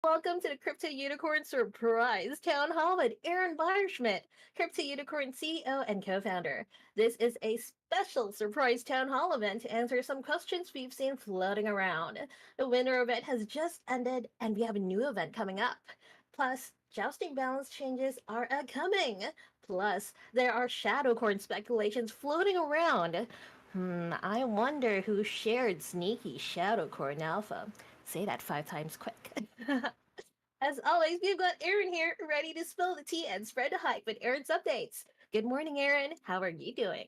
Welcome to the Crypto Unicorn Surprise Town Hall with Aaron Beyerschmidt, Crypto Unicorn CEO and co-founder. This is a special surprise town hall event to answer some questions we've seen floating around. The winter event has just ended, and we have a new event coming up. Plus, jousting balance changes are coming. Plus, there are shadow coin speculations floating around. I wonder who shared sneaky shadow coin alpha. Say that 5 times quick. As always, we've got Aaron here, ready to spill the tea and spread the hype with Aaron's updates. Good morning, Aaron. How are you doing?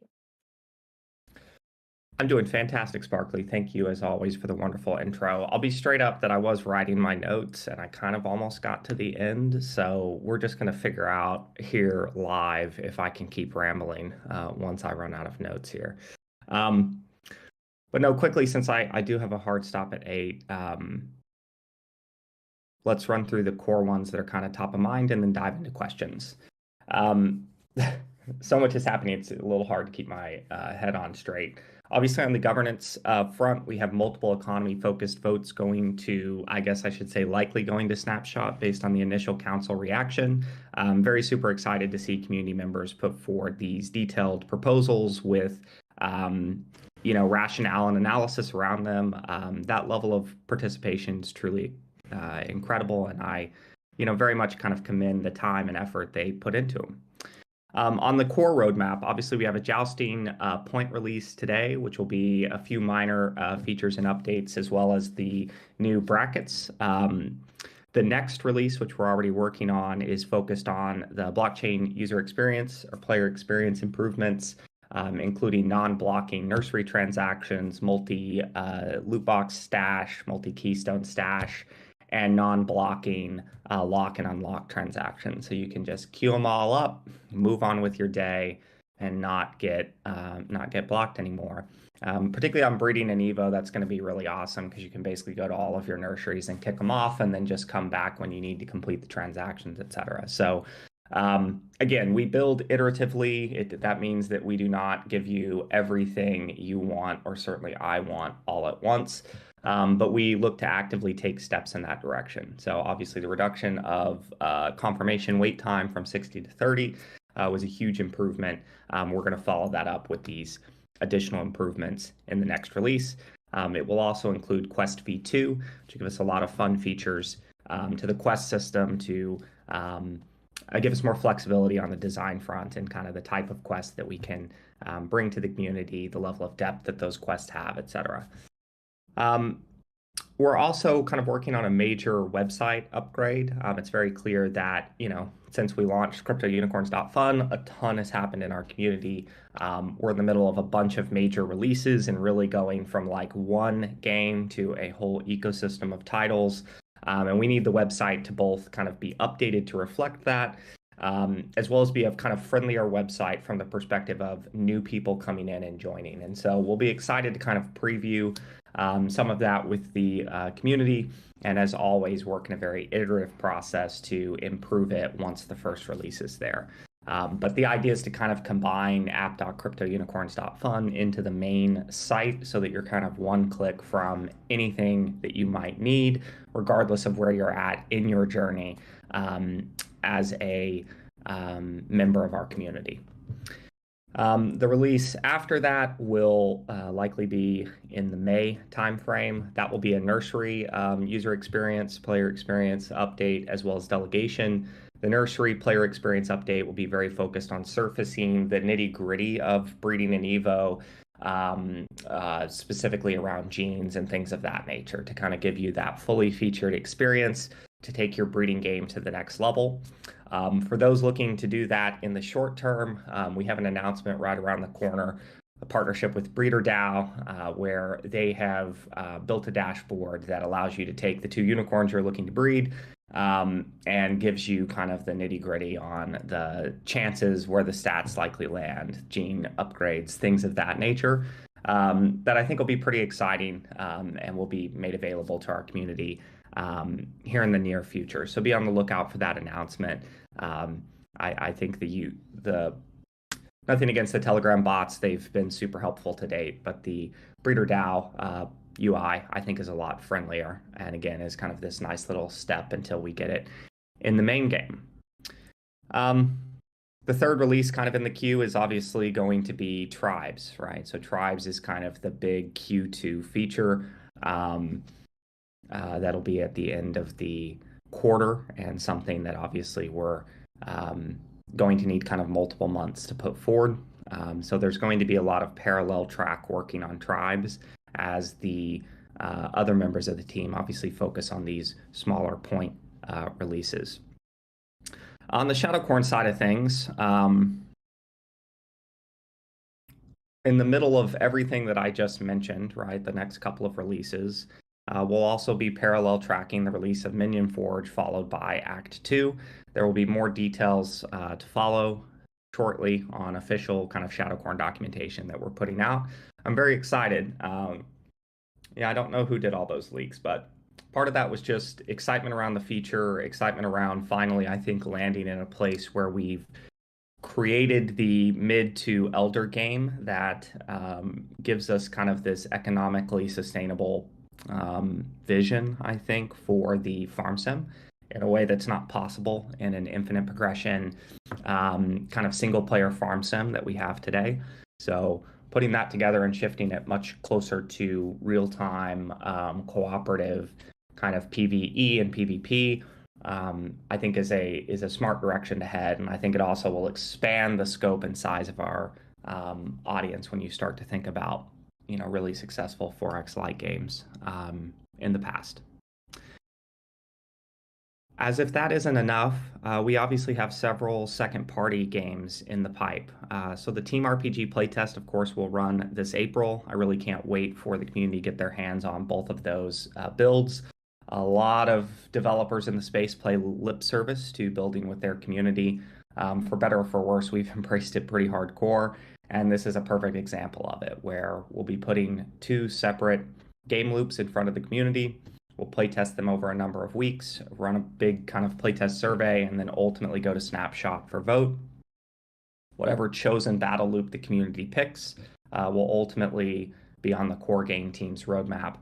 I'm doing fantastic, Sparkly. Thank you, as always, for the wonderful intro. I'll be straight up that I was writing my notes and I kind of almost got to the end. So we're just going to figure out here live if I can keep rambling once I run out of notes here. But no, quickly, since I do have a hard stop at 8, let's run through the core ones that are kind of top of mind and then dive into questions. So much is happening. It's a little hard to keep my head on straight. Obviously, on the governance front, we have multiple economy-focused votes going to, I guess I should say, likely going to Snapshot based on the initial council reaction. I'm very super excited to see community members put forward these detailed proposals with, rationale and analysis around them. That level of participation is truly incredible, and I, very much kind of commend the time and effort they put into them. On the core roadmap, obviously we have a jousting point release today, which will be a few minor features and updates, as well as the new brackets. The next release, which we're already working on, is focused on the blockchain user experience or player experience improvements, including non-blocking nursery transactions, multi-loot box stash, multi-keystone stash, and non-blocking lock and unlock transactions. So you can just queue them all up, move on with your day, and not get blocked anymore. Particularly on breeding and Evo, that's going to be really awesome because you can basically go to all of your nurseries and kick them off, and then just come back when you need to complete the transactions, etc. So again, we build iteratively. That means that we do not give you everything you want, or certainly I want, all at once. But we look to actively take steps in that direction. So obviously the reduction of confirmation wait time from 60 to 30 was a huge improvement. We're going to follow that up with these additional improvements in the next release. It will also include Quest V2, which will give us a lot of fun features to the Quest system to give us more flexibility on the design front and kind of the type of quest that we can bring to the community, the level of depth that those quests have, etc. We're also kind of working on a major website upgrade. It's very clear that, since we launched CryptoUnicorns.fun, a ton has happened in our community. We're in the middle of a bunch of major releases and really going from like one game to a whole ecosystem of titles. And we need the website to both kind of be updated to reflect that, as well as be a kind of friendlier website from the perspective of new people coming in and joining. And so we'll be excited to kind of preview some of that with the community, and as always, work in a very iterative process to improve it once the first release is there. But the idea is to kind of combine app.cryptounicorns.fun into the main site so that you're kind of one click from anything that you might need, regardless of where you're at in your journey as a member of our community. The release after that will likely be in the May timeframe. That will be a nursery user experience, player experience update, as well as delegation. The nursery player experience update will be very focused on surfacing the nitty-gritty of breeding and Evo, specifically around genes and things of that nature, to kind of give you that fully featured experience to take your breeding game to the next level. For those looking to do that in the short term, we have an announcement right around the corner, a partnership with BreederDAO, where they have built a dashboard that allows you to take the 2 unicorns you're looking to breed and gives you kind of the nitty-gritty on the chances, where the stats likely land, gene upgrades, things of that nature, that I think will be pretty exciting and will be made available to our community here in the near future. So be on the lookout for that announcement. I think nothing against the Telegram bots, they've been super helpful to date, but the BreederDAO UI, I think, is a lot friendlier. And again, is kind of this nice little step until we get it in the main game. The third release kind of in the queue is obviously going to be Tribes, right? So Tribes is kind of the big Q2 feature. That'll be at the end of the quarter, and something that obviously we're going to need kind of multiple months to put forward. So there's going to be a lot of parallel track working on Tribes as the other members of the team obviously focus on these smaller point releases. On the Shadowcorn side of things, in the middle of everything that I just mentioned, right, the next couple of releases, we'll also be parallel tracking the release of Minion Forge, followed by Act 2. There will be more details to follow shortly on official kind of Shadowcorn documentation that we're putting out. I'm very excited. Yeah, I don't know who did all those leaks, but part of that was just excitement around the feature, excitement around finally, I think, landing in a place where we've created the mid to elder game that gives us kind of this economically sustainable vision, I think, for the farm sim in a way that's not possible in an infinite progression kind of single player farm sim that we have today. So putting that together and shifting it much closer to real time cooperative kind of PvE and PvP, I think is a smart direction to head, and I think it also will expand the scope and size of our audience when you start to think about really successful 4X-like games in the past. As if that isn't enough, we obviously have several second-party games in the pipe. So the Team RPG playtest, of course, will run this April. I really can't wait for the community to get their hands on both of those builds. A lot of developers in the space play lip service to building with their community. For better or for worse, we've embraced it pretty hardcore, and this is a perfect example of it, where we'll be putting 2 separate game loops in front of the community. We'll playtest them over a number of weeks, run a big kind of playtest survey, and then ultimately go to Snapshot for vote. Whatever chosen battle loop the community picks will ultimately be on the core game team's roadmap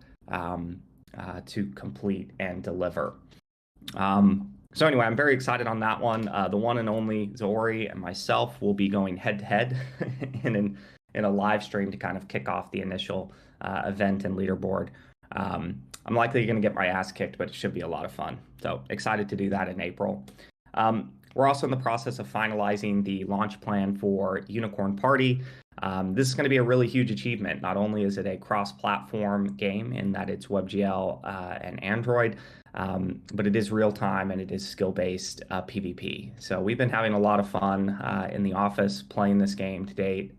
to complete and deliver. So anyway, I'm very excited on that one. The one and only Zori and myself will be going head-to-head in a live stream to kind of kick off the initial event and leaderboard. I'm likely going to get my ass kicked, but it should be a lot of fun. So excited to do that in April. We're also in the process of finalizing the launch plan for Unicorn Party. This is going to be a really huge achievement. Not only is it a cross-platform game in that it's WebGL and Android, but it is real-time and it is skill-based PvP. So we've been having a lot of fun in the office playing this game to date.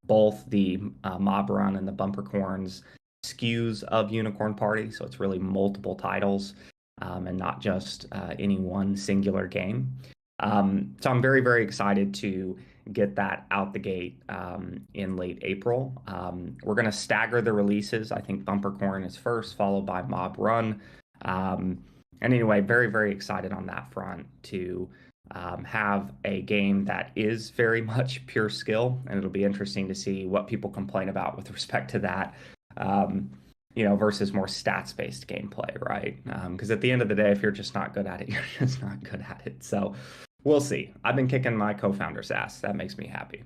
Both the Mob Run and the Bumpercorns SKUs of Unicorn Party, so it's really multiple titles and not just any one singular game. So I'm very, very excited to get that out the gate in late April. We're going to stagger the releases. I think Bumpercorn is first, followed by Mob Run. And anyway, very, very excited on that front to have a game that is very much pure skill, and it'll be interesting to see what people complain about with respect to that. Versus more stats-based gameplay, right? Because at the end of the day, if you're just not good at it, you're just not good at it. So we'll see. I've been kicking my co-founder's ass. That makes me happy.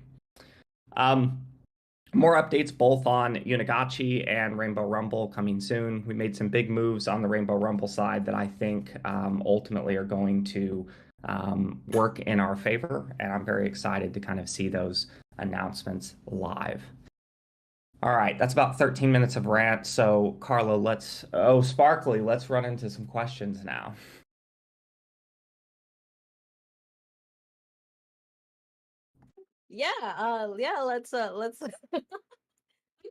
More updates both on Unagachi and Rainbow Rumble coming soon. We made some big moves on the Rainbow Rumble side that I think ultimately are going to work in our favor, and I'm very excited to kind of see those announcements live. All right, that's about 13 minutes of rant. So, Carla, Sparkly, let's run into some questions now. Let's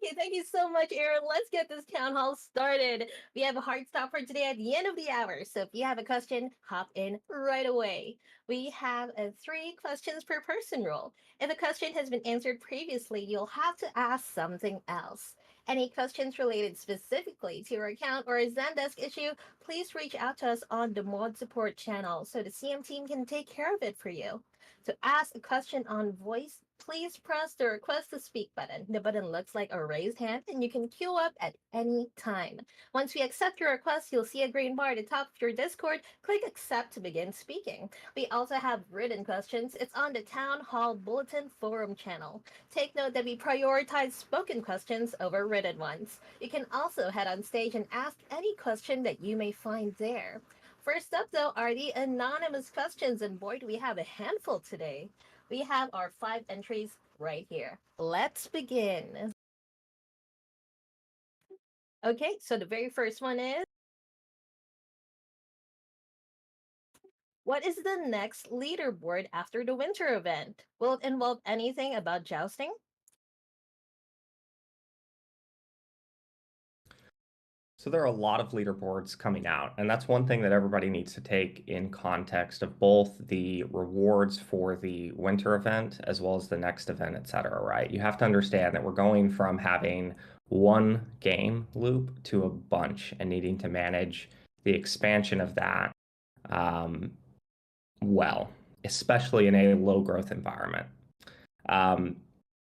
Okay, thank you so much, Aaron. Let's get this town hall started. We have a hard stop for today at the end of the hour, so if you have a question, hop in right away. We have a 3 questions per person rule. If a question has been answered previously, you'll have to ask something else. Any questions related specifically to your account or a Zendesk issue, please reach out to us on the mod support channel so the CM team can take care of it for you. To ask a question on voice, please press the request to speak button. The button looks like a raised hand and you can queue up at any time. Once we accept your request, you'll see a green bar at the top of your Discord. Click accept to begin speaking. We also have written questions. It's on the Town Hall Bulletin Forum channel. Take note that we prioritize spoken questions over written ones. You can also head on stage and ask any question that you may find there. First up, though, are the anonymous questions, and boy, do we have a handful today. We have our 5 entries right here. Let's begin. Okay, so the very first one is, what is the next leaderboard after the winter event? Will it involve anything about jousting? So there are a lot of leaderboards coming out, and that's one thing that everybody needs to take in context of both the rewards for the winter event as well as the next event, etc. Right? You have to understand that we're going from having one game loop to a bunch and needing to manage the expansion of that um, well, especially in a low growth environment.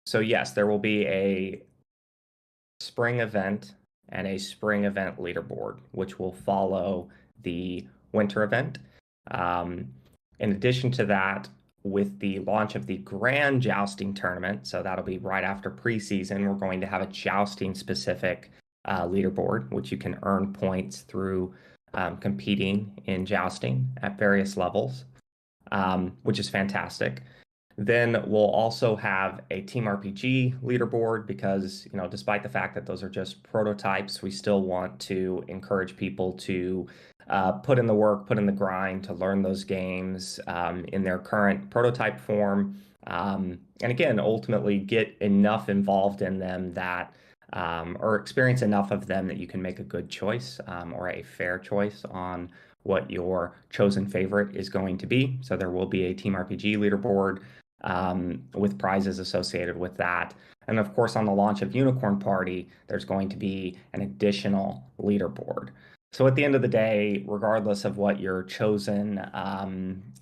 So yes, there will be a spring event and a spring event leaderboard, which will follow the winter event. In addition to that, with the launch of the Grand Jousting Tournament, so that'll be right after preseason, we're going to have a jousting specific leaderboard, which you can earn points through competing in jousting at various levels, which is fantastic. Then we'll also have a Team RPG leaderboard because, despite the fact that those are just prototypes, we still want to encourage people to put in the work, put in the grind to learn those games in their current prototype form. And again, ultimately get enough involved in them that, or experience enough of them that you can make a good choice or a fair choice on what your chosen favorite is going to be. So there will be a Team RPG leaderboard with prizes associated with that. And of course, on the launch of Unicorn Party, there's going to be an additional leaderboard. So at the end of the day, regardless of what your chosen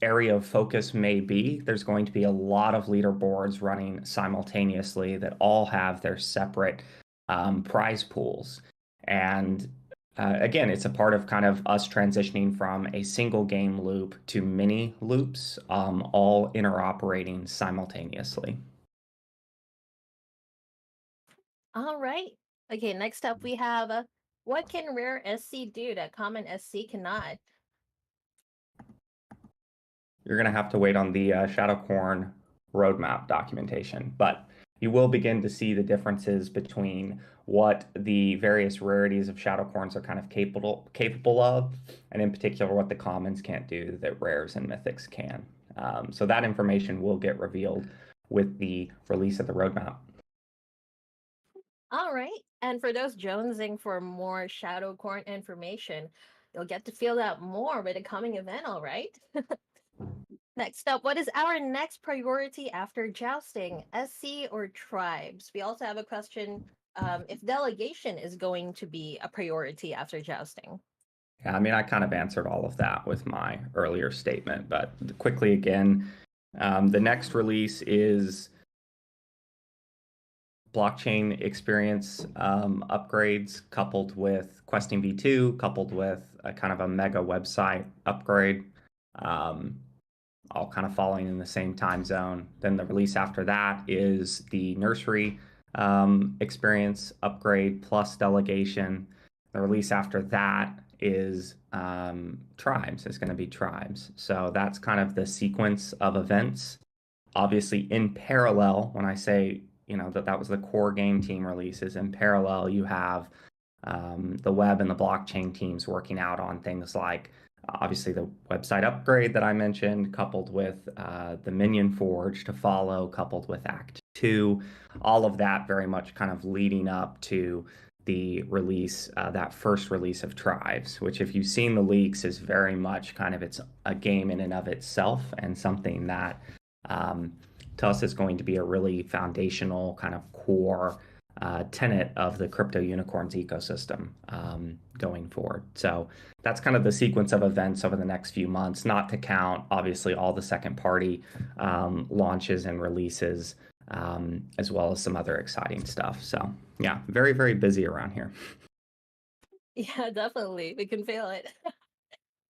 area of focus may be, there's going to be a lot of leaderboards running simultaneously that all have their separate prize pools. And again, it's a part of kind of us transitioning from a single game loop to many loops, all interoperating simultaneously. All right. Okay, next up we have, what can Rare SC do that Common SC cannot? You're going to have to wait on the Shadowcorn roadmap documentation, but you will begin to see the differences between what the various rarities of Shadowcorns are kind of capable of, and in particular what the commons can't do that rares and mythics can. So that information will get revealed with the release of the roadmap. All right. And for those jonesing for more Shadowcorn information, you'll get to feel that more with the coming event, all right? Next up, what is our next priority after jousting, SC or tribes? We also have a question if delegation is going to be a priority after jousting. Yeah, I mean, I kind of answered all of that with my earlier statement, but quickly again, the next release is blockchain experience upgrades coupled with Questing V2, coupled with a kind of a mega website upgrade, all kind of falling in the same time zone. Then the release after that is the nursery experience upgrade plus delegation. The release after that is tribes, is going to be tribes. So that's kind of the sequence of events. Obviously, in parallel, when I say that was the core game team releases, in parallel you have the web and the blockchain teams working out on things like obviously the website upgrade that I mentioned, coupled with the Minion Forge to follow, coupled with Act 2, all of that very much kind of leading up to the release, that first release of Tribes, which if you've seen the leaks is very much kind of it's a game in and of itself and something that to us is going to be a really foundational kind of core tenet of the crypto unicorns ecosystem going forward. So that's kind of the sequence of events over the next few months, not to count, obviously, all the second party launches and releases, as well as some other exciting stuff. So, yeah, very, very busy around here. Yeah, definitely. We can feel it.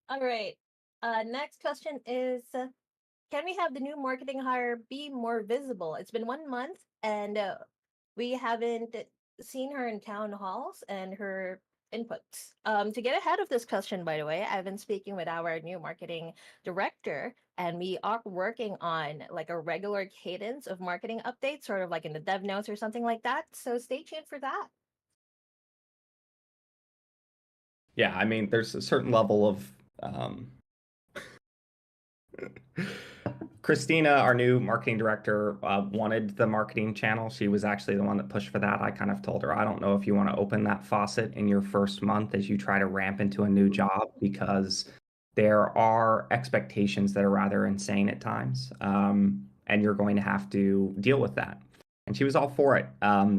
All right. Next question is can we have the new marketing hire be more visible? It's been 1 month and we haven't seen her in town halls and her inputs. To get ahead of this question, by the way, I've been speaking with our new marketing director, and we are working on like a regular cadence of marketing updates, sort of like in the dev notes or something like that. So stay tuned for that. Yeah, I mean, there's a certain level of Christina, our new marketing director, wanted the marketing channel. She was actually the one that pushed for that. I kind of told her, I don't know if you want to open that faucet in your first month as you try to ramp into a new job, because there are expectations that are rather insane at times. And you're going to have to deal with that. And she was all for it.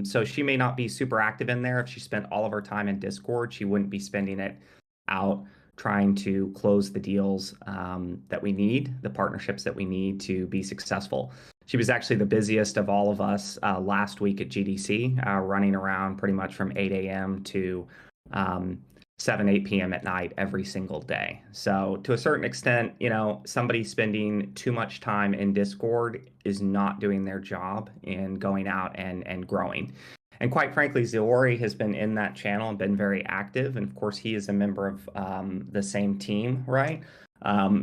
So she may not be super active in there. If she spent all of her time in Discord, she wouldn't be spending it out trying to close the deals that we need, the partnerships that we need to be successful. She was actually the busiest of all of us last week at GDC, running around pretty much from 8 a.m. to 7, 8 p.m. at night every single day. So to a certain extent, somebody spending too much time in Discord is not doing their job in going out and growing. And quite frankly, Zeori has been in that channel and been very active. And of course, he is a member of the same team, right?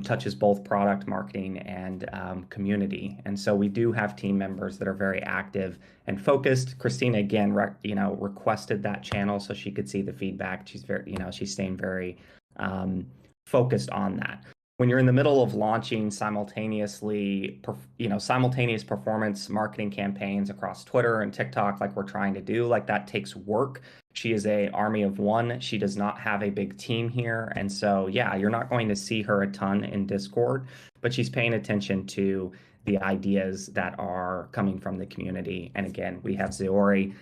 Touches both product marketing and community. And so we do have team members that are very active and focused. Christina, again, requested that channel so she could see the feedback. She's very, she's staying very focused on that. When you're in the middle of launching simultaneous performance marketing campaigns across Twitter and TikTok, like we're trying to do, like that takes work. She is an army of one. She does not have a big team here. And so, yeah, you're not going to see her a ton in Discord, but she's paying attention to the ideas that are coming from the community. And again, we have Zeori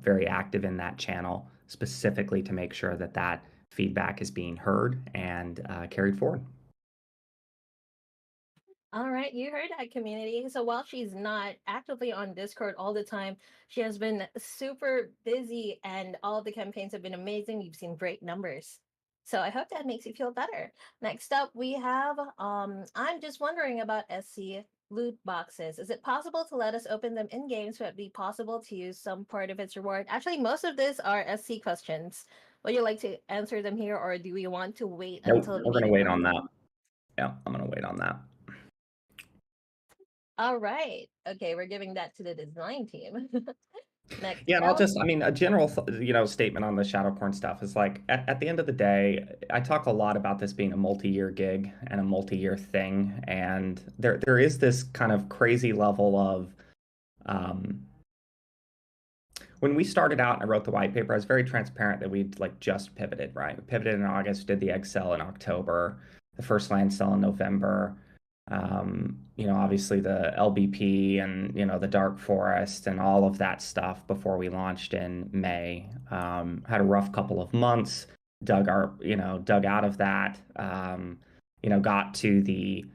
very active in that channel specifically to make sure that that feedback is being heard and carried forward. All right, you heard that, community. So while she's not actively on Discord all the time, she has been super busy and all the campaigns have been amazing. We've seen great numbers. So I hope that makes you feel better. Next up, we have I'm just wondering about SC loot boxes. Is it possible to let us open them in game so it'd be possible to use some part of its reward? Actually, most of these are SC questions. Would you like to answer them here, or do we want to wait Nope, until the we're going to meeting wait room? on that. Yeah, I'm going to wait on that. All right. Okay, we're giving that to the design team. Next Yeah, and up. a general, statement on the Shadowcorn stuff is like, at the end of the day, I talk a lot about this being a multi-year gig and a multi-year thing, and there is this kind of crazy level of, when we started out and I wrote the white paper, I was very transparent that we'd like just pivoted, right? We pivoted in August, did the egg sell in October, the first land sell in November. Obviously the LBP and, the Dark Forest and all of that stuff before we launched in May. Had a rough couple of months, dug out of that, got to the,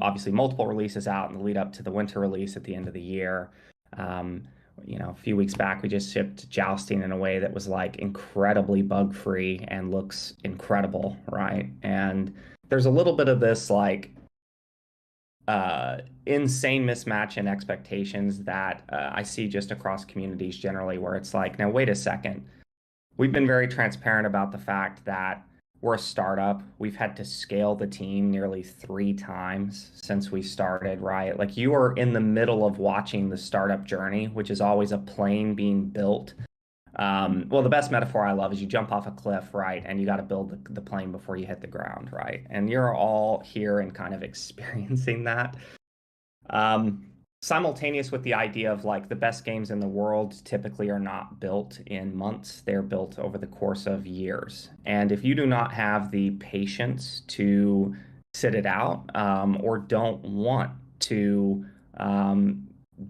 obviously multiple releases out in the lead up to the winter release at the end of the year. A few weeks back, we just shipped Jousting in a way that was like incredibly bug free and looks incredible, right? And there's a little bit of this like insane mismatch in expectations that I see just across communities generally, where it's like, now wait a second. We've been very transparent about the fact that we're a startup. We've had to scale the team nearly 3 times since we started, right? Like you are in the middle of watching the startup journey, which is always a plane being built. Well, the best metaphor I love is you jump off a cliff, right? And you got to build the plane before you hit the ground, right? And you're all here and kind of experiencing that. Simultaneous with the idea of like the best games in the world typically are not built in months, they're built over the course of years. And if you do not have the patience to sit it out, or don't want to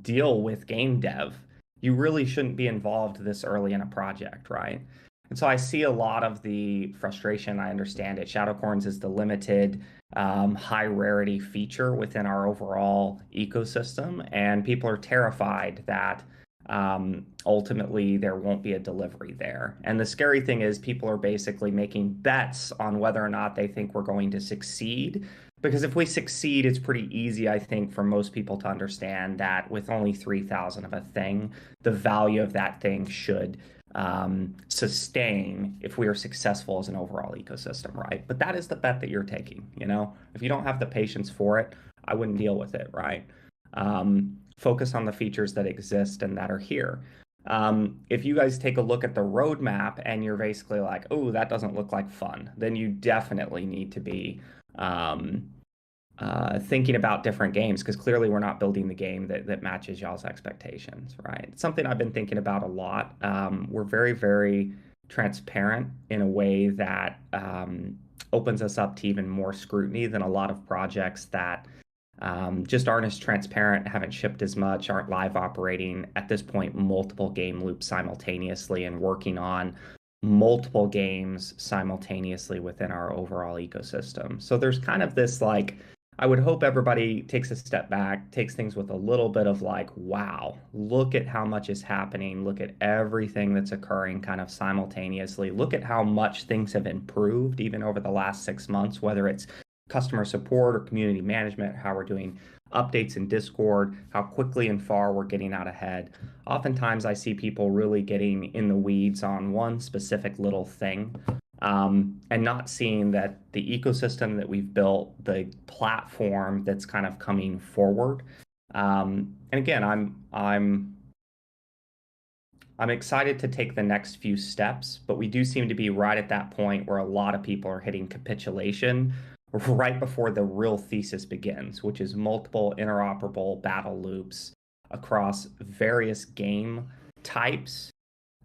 deal with game dev, you really shouldn't be involved this early in a project, right? And so I see a lot of the frustration. I understand it. Shadowcorns is the limited, high rarity feature within our overall ecosystem, and people are terrified that ultimately there won't be a delivery there. And the scary thing is, people are basically making bets on whether or not they think we're going to succeed. Because if we succeed, it's pretty easy, I think, for most people to understand that with only 3,000 of a thing, the value of that thing should sustain if we are successful as an overall ecosystem, right? But that is the bet that you're taking, you know? If you don't have the patience for it, I wouldn't deal with it, right? Focus on the features that exist and that are here. If you guys take a look at the roadmap and you're basically like, oh, that doesn't look like fun, then you definitely need to be thinking about different games, because clearly we're not building the game that matches y'all's expectations, right? It's something I've been thinking about a lot. We're very, very transparent in a way that opens us up to even more scrutiny than a lot of projects that just aren't as transparent, haven't shipped as much, aren't live operating at this point multiple game loops simultaneously and working on multiple games simultaneously within our overall ecosystem. So there's kind of this like, I would hope everybody takes a step back, takes things with a little bit of like, wow, look at how much is happening. Look at everything that's occurring kind of simultaneously. Look at how much things have improved even over the last 6 months, whether it's customer support or community management, how we're doing updates in Discord, how quickly and far we're getting out ahead. Oftentimes I see people really getting in the weeds on one specific little thing, and not seeing that the ecosystem that we've built, the platform that's kind of coming forward. And again, I'm excited to take the next few steps, but we do seem to be right at that point where a lot of people are hitting capitulation right before the real thesis begins, which is multiple interoperable battle loops across various game types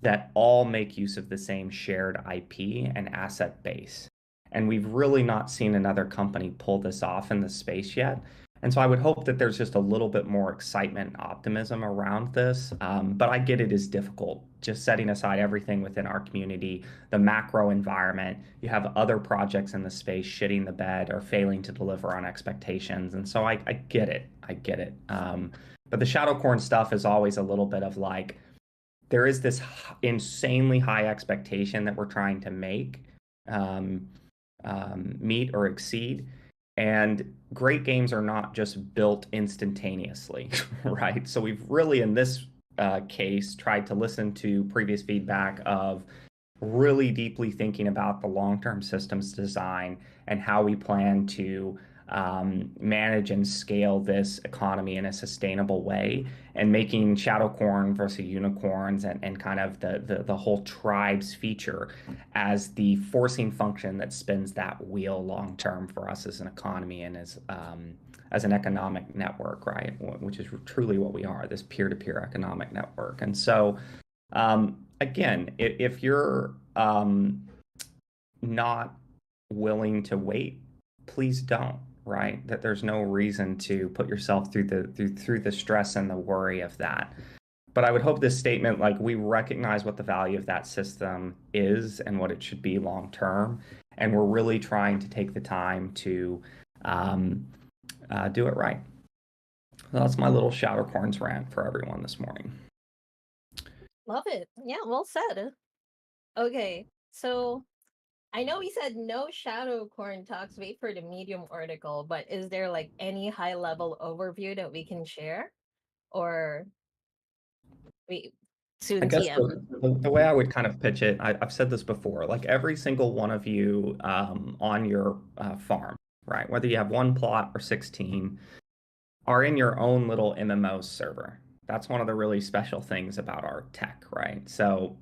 that all make use of the same shared IP and asset base. And we've really not seen another company pull this off in the space yet. And so I would hope that there's just a little bit more excitement and optimism around this. But I get it is difficult, just setting aside everything within our community, the macro environment. You have other projects in the space shitting the bed or failing to deliver on expectations. And so I get it. I get it. But the Shadowcorn stuff is always a little bit of like, there is this insanely high expectation that we're trying to make, meet or exceed. And great games are not just built instantaneously, right? So we've really, in this case, tried to listen to previous feedback of really deeply thinking about the long-term systems design and how we plan to manage and scale this economy in a sustainable way, and making Shadowcorn versus Unicorns and kind of the whole tribes feature as the forcing function that spins that wheel long term for us as an economy and as an economic network, right? Which is truly what we are, this peer-to-peer economic network. And so again, if you're not willing to wait, please don't, right? That there's no reason to put yourself through the stress and the worry of that. But I would hope this statement, like, we recognize what the value of that system is and what it should be long term, and we're really trying to take the time to do it right. So that's my little Shadowcorns rant for everyone this morning. Love it. Yeah, well said. Okay, so I know we said no Shadowcorn talks, wait for the Medium article, but is there like any high level overview that we can share? Or we I soon guess TM? the way I would kind of pitch it, I've said this before, like every single one of you on your farm, right? Whether you have one plot or 16, are in your own little MMO server. That's one of the really special things about our tech, right? So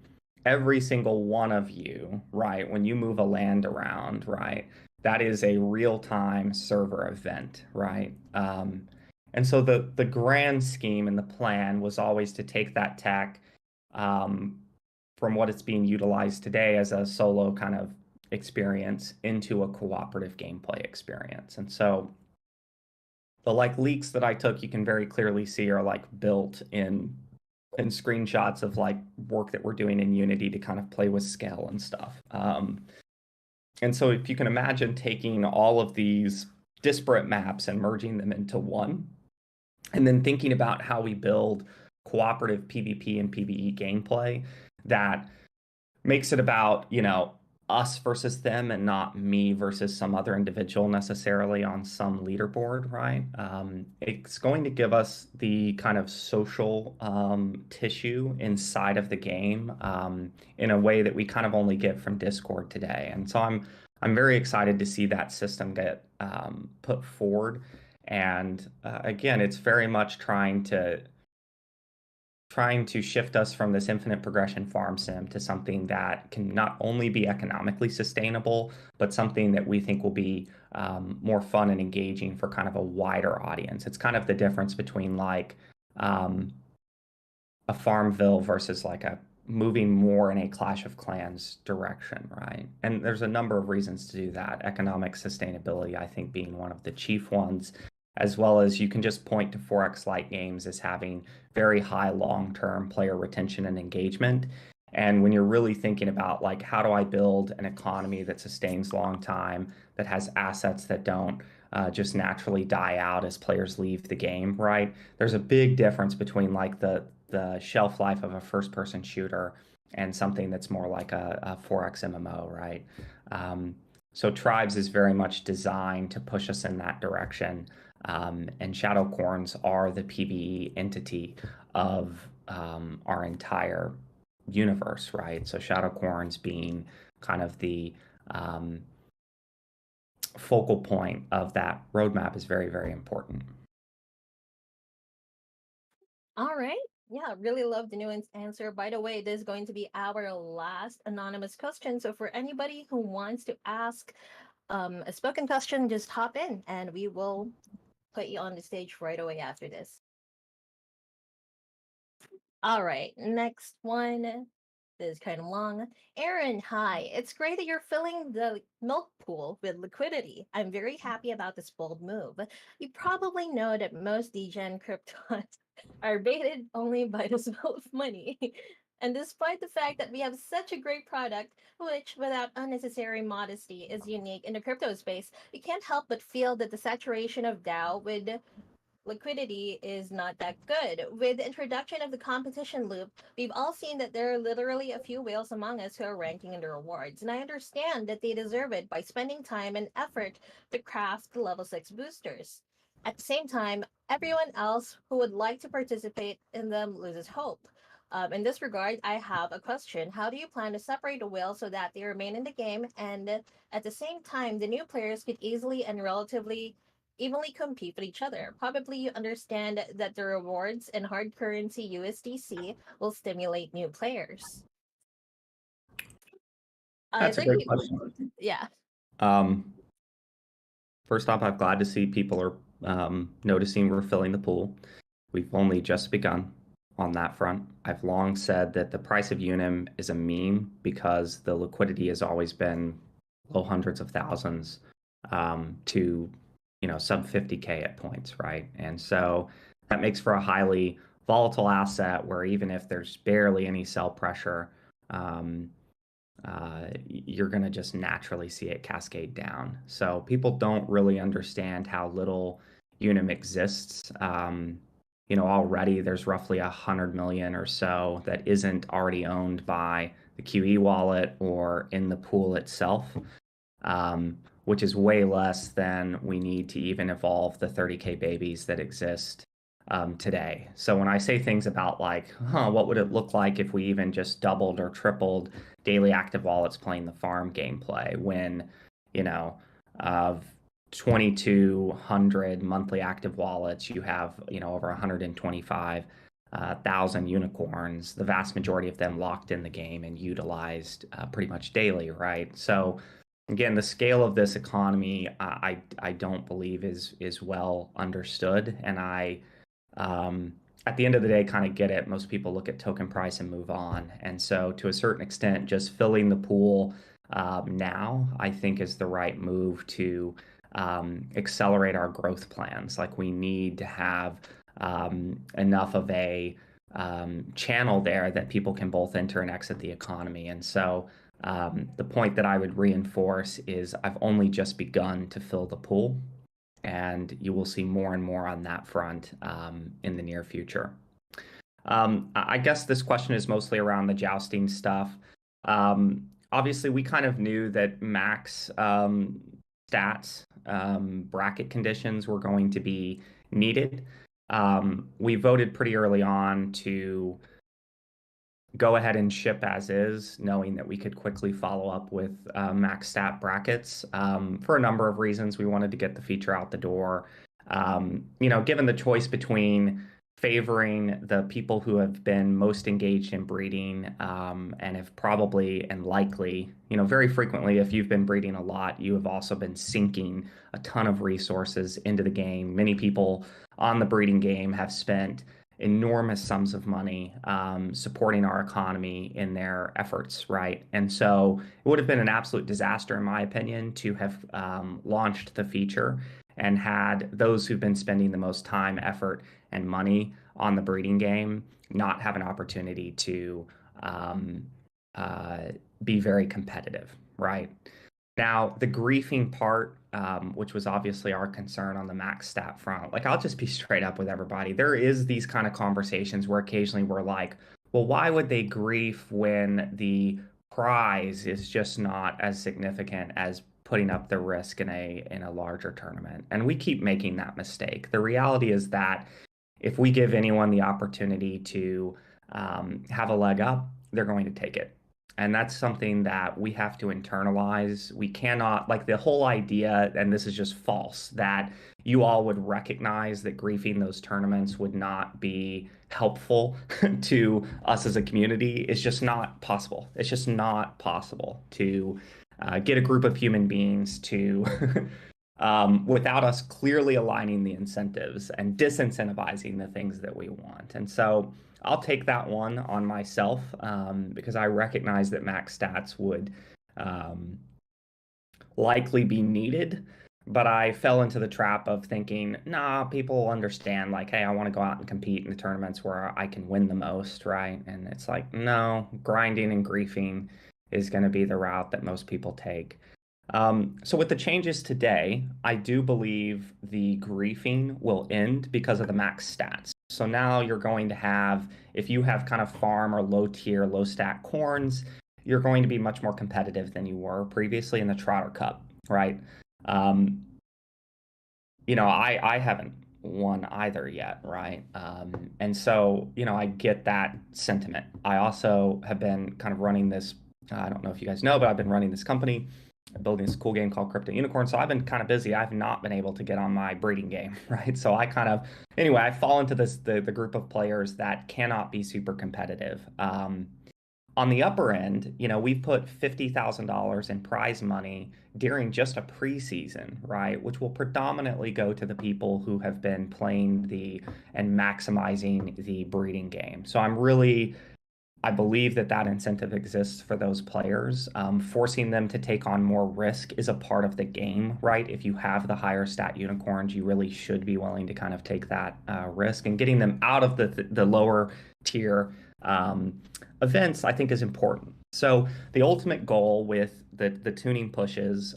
every single one of you, right, when you move a land around, right, that is a real-time server event, right? And so the grand scheme and the plan was always to take that tech from what it's being utilized today as a solo kind of experience into a cooperative gameplay experience. And so the like leaks that I took, you can very clearly see are like built in and screenshots of like work that we're doing in Unity to kind of play with scale and stuff. And so if you can imagine taking all of these disparate maps and merging them into one, and then thinking about how we build cooperative PvP and PvE gameplay that makes it about, us versus them and not me versus some other individual necessarily on some leaderboard, right? It's going to give us the kind of social tissue inside of the game in a way that we kind of only get from Discord today. And so I'm very excited to see that system get put forward. And again, it's very much trying to shift us from this infinite progression farm sim to something that can not only be economically sustainable, but something that we think will be more fun and engaging for kind of a wider audience. It's kind of the difference between like a Farmville versus like a moving more in a Clash of Clans direction, right? And there's a number of reasons to do that. Economic sustainability, I think, being one of the chief ones, as well as you can just point to 4X Lite games as having very high long-term player retention and engagement. And when you're really thinking about like, how do I build an economy that sustains long time, that has assets that don't just naturally die out as players leave the game, right? There's a big difference between like the shelf life of a first-person shooter and something that's more like a 4X MMO, right? So Tribes is very much designed to push us in that direction. And Shadowcorns are the PvE entity of our entire universe, right? So Shadowcorns being kind of the focal point of that roadmap is very, very important. All right. Yeah, really love the nuanced answer. By the way, this is going to be our last anonymous question. So for anybody who wants to ask a spoken question, just hop in and we will put you on the stage right away after this. All right, next one. This is kind of long. Aaron, hi. It's great that you're filling the milk pool with liquidity. I'm very happy about this bold move. You probably know that most degen cryptos are baited only by the smell of money. And despite the fact that we have such a great product, which without unnecessary modesty is unique in the crypto space, we can't help but feel that the saturation of DAO with liquidity is not that good. With the introduction of the competition loop, we've all seen that there are literally a few whales among us who are ranking in the rewards, and I understand that they deserve it by spending time and effort to craft the level 6 boosters. At the same time, everyone else who would like to participate in them loses hope. In this regard, I have a question. How do you plan to separate the whales so that they remain in the game and at the same time the new players could easily and relatively evenly compete with each other? Probably you understand that the rewards in hard currency USDC will stimulate new players. That's a great question. Yeah. First off, I'm glad to see people are noticing we're filling the pool. We've only just begun on that front. I've long said that the price of Unim is a meme because the liquidity has always been low hundreds of thousands to sub 50K at points, right? And so that makes for a highly volatile asset where even if there's barely any sell pressure, you're going to just naturally see it cascade down. So people don't really understand how little Unim exists. Already there's roughly 100 million or so that isn't already owned by the QE wallet or in the pool itself, which is way less than we need to even evolve the 30K babies that exist today. So when I say things about like, what would it look like if we even just doubled or tripled daily active wallets playing the farm gameplay when, of 2,200 monthly active wallets, you have, over 125,000 unicorns, the vast majority of them locked in the game and utilized pretty much daily, right? So again, the scale of this economy, I don't believe is well understood, and I at the end of the day, kind of get it. Most people look at token price and move on. And so to a certain extent, just filling the pool now, I think is the right move to accelerate our growth plans. Like we need to have enough of a channel there that people can both enter and exit the economy. And so the point that I would reinforce is I've only just begun to fill the pool, and you will see more and more on that front in the near future. I guess this question is mostly around the jousting stuff. Obviously, we kind of knew that max stats, bracket conditions were going to be needed. We voted pretty early on to go ahead and ship as is, knowing that we could quickly follow up with max stat brackets for a number of reasons. We wanted to get the feature out the door. Given the choice between favoring the people who have been most engaged in breeding and have probably and likely, very frequently, if you've been breeding a lot, you have also been sinking a ton of resources into the game. Many people on the breeding game have spent enormous sums of money supporting our economy in their efforts, right? And so it would have been an absolute disaster, in my opinion, to have launched the feature and had those who've been spending the most time, effort, and money on the breeding game not have an opportunity to be very competitive, right? Now, the griefing part, which was obviously our concern on the max stat front, like I'll just be straight up with everybody. There is these kind of conversations where occasionally we're like, well, why would they grief when the prize is just not as significant as putting up the risk in a larger tournament? And we keep making that mistake. The reality is that if we give anyone the opportunity to have a leg up, they're going to take it. And that's something that we have to internalize. We cannot, like the whole idea, and this is just false, that you all would recognize that griefing those tournaments would not be helpful to us as a community is just not possible. It's just not possible to get a group of human beings to, without us clearly aligning the incentives and disincentivizing the things that we want. And so I'll take that one on myself because I recognize that max stats would likely be needed. But I fell into the trap of thinking, nah, people understand, like, hey, I want to go out and compete in the tournaments where I can win the most, right? And it's like, no, grinding and griefing is going to be the route that most people take. So with the changes today, I do believe the griefing will end because of the max stats. So now you're going to have, if you have kind of farm or low tier, low stat corns, you're going to be much more competitive than you were previously in the Trotter Cup, right? I haven't won either yet, right? And so, I get that sentiment. I also have been kind of running this, I don't know if you guys know, but I've been running this company, building this cool game called Crypto Unicorn. So I've been kind of busy. I've not been able to get on my breeding game, right? So I fall into the group of players that cannot be super competitive. On the upper end, we've put $50,000 in prize money during just a preseason, right? Which will predominantly go to the people who have been playing and maximizing the breeding game. So I believe that incentive exists for those players. Forcing them to take on more risk is a part of the game, right? If you have the higher stat unicorns, you really should be willing to kind of take that risk, and getting them out of the lower tier events, I think, is important. So the ultimate goal with the tuning pushes,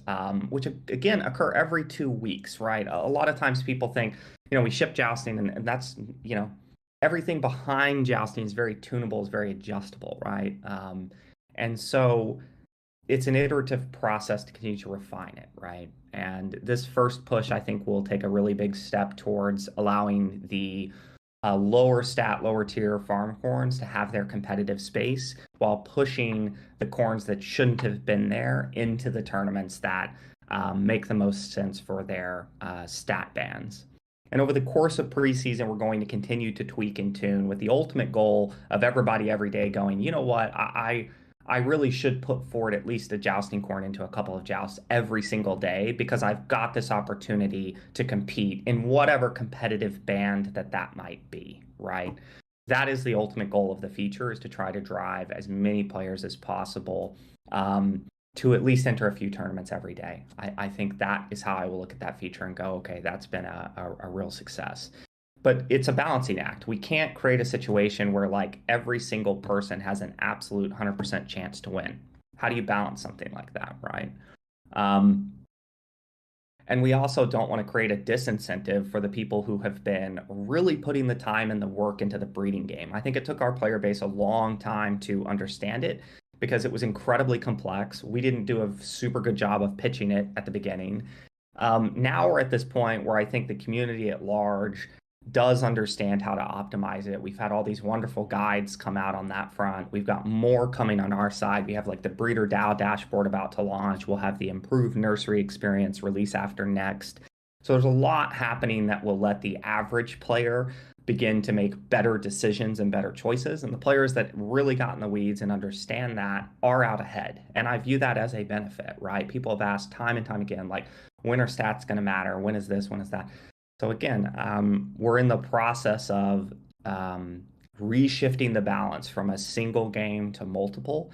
which again occur every 2 weeks, right? A lot of times people think, we ship jousting and that's, everything behind jousting is very tunable, is very adjustable, right? And so it's an iterative process to continue to refine it, right? And this first push, I think, will take a really big step towards allowing the lower stat, lower tier farm corns to have their competitive space while pushing the corns that shouldn't have been there into the tournaments that make the most sense for their stat bands. And over the course of preseason, we're going to continue to tweak and tune with the ultimate goal of everybody every day going, you know what, I really should put forward at least a jousting corn into a couple of jousts every single day because I've got this opportunity to compete in whatever competitive band that might be, right? That is the ultimate goal of the feature, is to try to drive as many players as possible to at least enter a few tournaments every day. I think that is how I will look at that feature and go, okay, that's been a real success. but it's a balancing act. We can't create a situation where like every single person has an absolute 100% chance to win. How do you balance something like that, right? Um, and we also don't want to create a disincentive for the people who have been really putting the time and the work into the breeding game. I think it took our player base a long time to understand it because it was incredibly complex. We didn't do a super good job of pitching it at the beginning. Now we're at this point where I think the community at large does understand how to optimize it. We've had all these wonderful guides come out on that front. We've got more coming on our side. We have like the Breeder DAO dashboard about to launch. We'll have the improved nursery experience release after next. So there's a lot happening that will let the average player begin to make better decisions and better choices. And the players that really got in the weeds and understand that are out ahead. And I view that as a benefit, right? People have asked time and time again, like, when are stats going to matter? When is this? When is that? So again, we're in the process of reshifting the balance from a single game to multiple.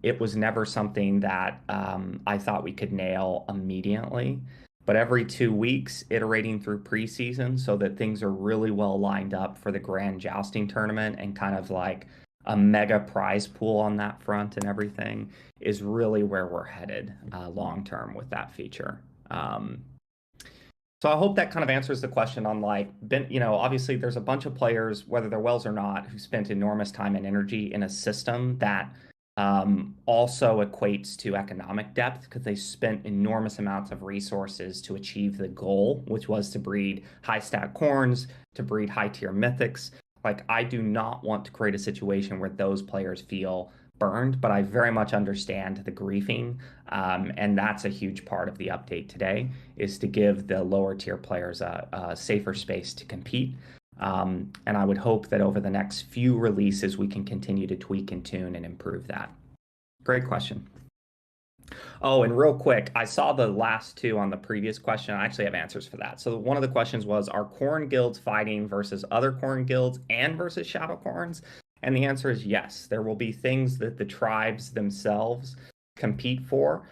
It was never something that I thought we could nail immediately, but every 2 weeks, iterating through preseason so that things are really well lined up for the grand jousting tournament and kind of like a mega prize pool on that front and everything is really where we're headed long term with that feature. So I hope that kind of answers the question on like, obviously there's a bunch of players, whether they're whales or not, who spent enormous time and energy in a system that also equates to economic depth because they spent enormous amounts of resources to achieve the goal, which was to breed high stat corns, to breed high tier mythics. Like, I do not want to create a situation where those players feel burned, but I very much understand the griefing. And that's a huge part of the update today, is to give the lower tier players a safer space to compete. And I would hope that over the next few releases, we can continue to tweak and tune and improve that. Great question. Oh, and real quick, I saw the last two on the previous question. I actually have answers for that. So one of the questions was, are corn guilds fighting versus other corn guilds and versus shadow corns? And the answer is yes. There will be things that the tribes themselves compete for.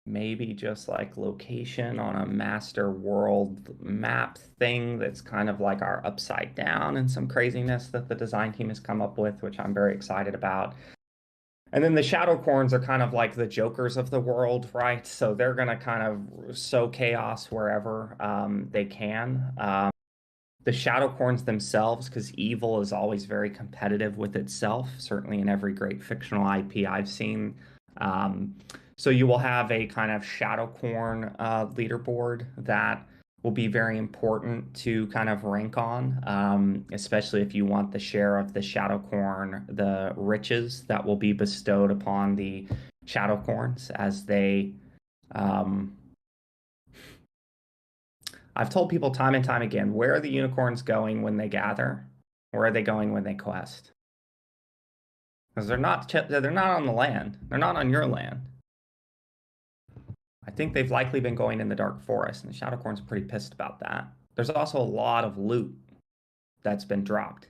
Maybe just like location on a master world map thing that's kind of like our upside down and some craziness that the design team has come up with, which I'm very excited about. And then the shadow corns are kind of like the jokers of the world, right? So they're going to kind of sow chaos wherever they can. The shadow corns themselves, because evil is always very competitive with itself, certainly in every great fictional IP I've seen. So you will have a kind of shadow corn leaderboard that will be very important to kind of rank on, especially if you want the share of the shadow corn, the riches that will be bestowed upon the shadow corns as they I've told people time and time again, where are the unicorns going when they gather? Where are they going when they quest? Because they're not on the land. They're not on your land. I think they've likely been going in the dark forest, and the shadowcorns are pretty pissed about that. There's also a lot of loot that's been dropped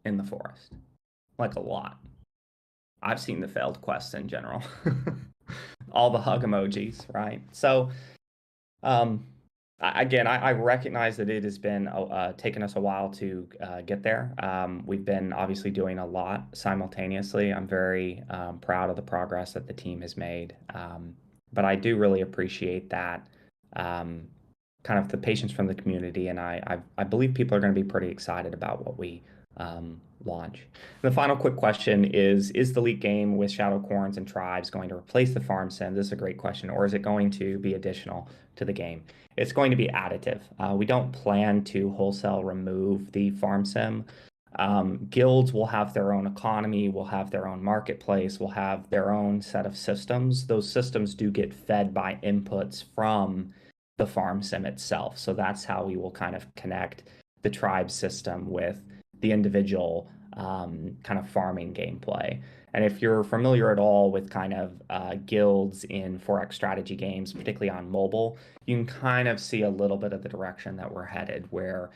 in the forest. Like a lot. I've seen the failed quests in general. All the hug emojis, right? So again, I recognize that it has been taken us a while to get there. We've been obviously doing a lot simultaneously. I'm very proud of the progress that the team has made. But I do really appreciate that kind of the patience from the community. And I believe people are going to be pretty excited about what we launch. And the final quick question is the League game with Shadow Corns and Tribes going to replace the farm sim? This is a great question. Or is it going to be additional to the game? It's going to be additive. We don't plan to wholesale remove the farm sim. Guilds will have their own economy, will have their own marketplace, will have their own set of systems. Those systems do get fed by inputs from the farm sim itself. So that's how we will kind of connect the tribe system with the individual kind of farming gameplay. And if you're familiar at all with kind of guilds in 4X strategy games, particularly on mobile, you can kind of see a little bit of the direction that we're headed, where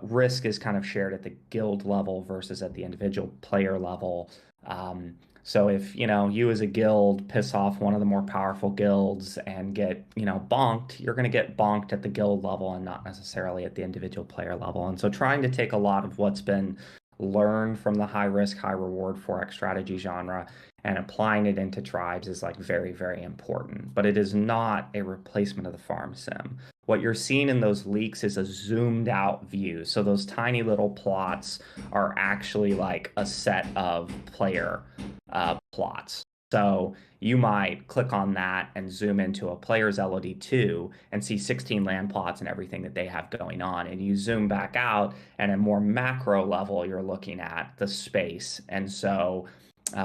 risk is kind of shared at the guild level versus at the individual player level. So if, you as a guild piss off one of the more powerful guilds and get, bonked, you're going to get bonked at the guild level and not necessarily at the individual player level. And so trying to take a lot of what's been learned from the high risk, high reward Forex strategy genre and applying it into tribes is like very, very important. But it is not a replacement of the farm sim. What you're seeing in those leaks is a zoomed out view. So those tiny little plots are actually like a set of player plots. So you might click on that and zoom into a player's LOD2 and see 16 land plots and everything that they have going on. And you zoom back out, and at a more macro level, you're looking at the space. And so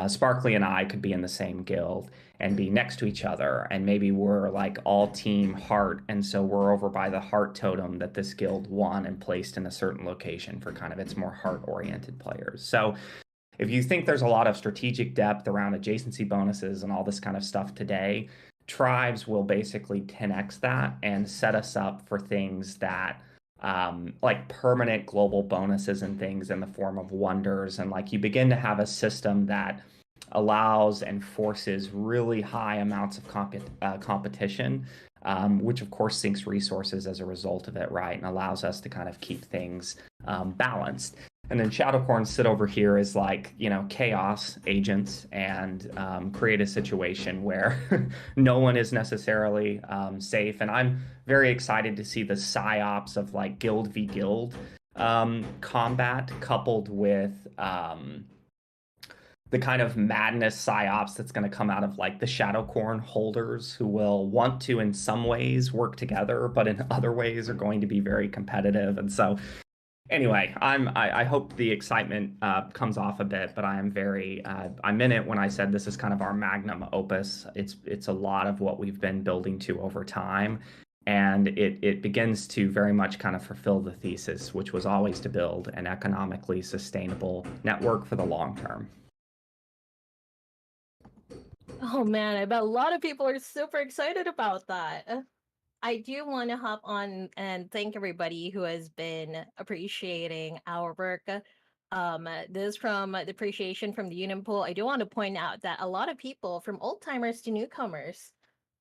Sparkly and I could be in the same guild and be next to each other. And maybe we're like all team heart. And so we're over by the heart totem that this guild won and placed in a certain location for kind of its more heart oriented players. So if you think there's a lot of strategic depth around adjacency bonuses and all this kind of stuff today, tribes will basically 10x that and set us up for things that like permanent global bonuses and things in the form of wonders. And like you begin to have a system that allows and forces really high amounts of competition, which of course sinks resources as a result of it, right? And allows us to kind of keep things balanced. And then Shadowcorn sit over here as like, chaos agents and create a situation where no one is necessarily safe. And I'm very excited to see the psyops of like guild v guild combat coupled with the kind of madness psyops that's going to come out of like the Shadowcorn holders who will want to in some ways work together, but in other ways are going to be very competitive. And so anyway, I hope the excitement comes off a bit, but I am I'm in it when I said this is kind of our magnum opus. It's a lot of what we've been building to over time, and it begins to very much kind of fulfill the thesis, which was always to build an economically sustainable network for the long term. Oh man, I bet a lot of people are super excited about that. I do want to hop on and thank everybody who has been appreciating our work. This from the appreciation from the Union pool. I do want to point out that a lot of people, from old timers to newcomers,